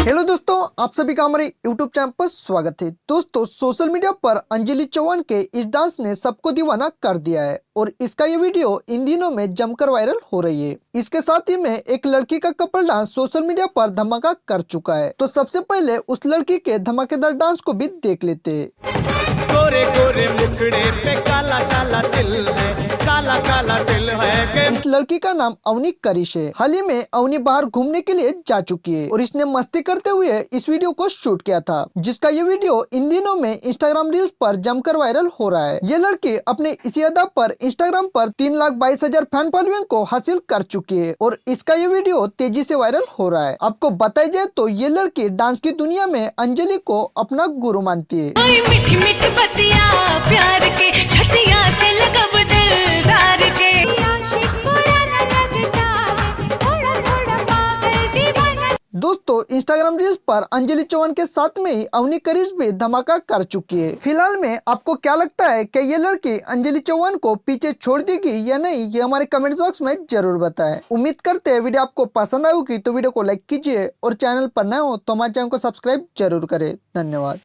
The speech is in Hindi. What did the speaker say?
हेलो दोस्तों, आप सभी का हमारे YouTube चैनल पर स्वागत है। दोस्तों, सोशल मीडिया पर अंजलि चौहान के इस डांस ने सबको दीवाना कर दिया है और इसका ये वीडियो इन दिनों में जमकर वायरल हो रही है। इसके साथ ही में एक लड़की का कपल डांस सोशल मीडिया पर धमाका कर चुका है। तो सबसे पहले उस लड़की के धमाकेदार डांस को भी देख लेते हैं। गोरे गोरे मुखड़े पे काला काला दिल है, काला काला दिल है। इस लड़की का नाम अवनी करिश है। हाल ही में अवनी बाहर घूमने के लिए जा चुकी है और इसने मस्ती करते हुए इस वीडियो को शूट किया था, जिसका ये वीडियो इन दिनों में इंस्टाग्राम रील्स पर जमकर वायरल हो रहा है। ये लड़की अपने इसी अदा पर इंस्टाग्राम पर 3,22,000 फैन फॉलोइंग को हासिल कर चुकी है और इसका ये वीडियो तेजी से वायरल हो रहा है। आपको बताया जाए तो ये लड़की डांस की दुनिया में अंजलि को अपना गुरु मानती है। मीठी मीठी बतिया प्यार के छतिया से लगब दिलदार के दोस्तों, इंस्टाग्राम रील्स पर अंजलि चौहान के साथ में ही अवनी करिश भी धमाका कर चुकी है। फिलहाल में आपको क्या लगता है कि ये लड़की अंजलि चौहान को पीछे छोड़ देगी या नहीं, ये हमारे कमेंट बॉक्स में जरूर बताएं। उम्मीद करते हैं वीडियो आपको पसंद आई होगी, तो वीडियो को लाइक कीजिए और चैनल पर नए हो तो हमारे चैनल को सब्सक्राइब जरूर करें। धन्यवाद।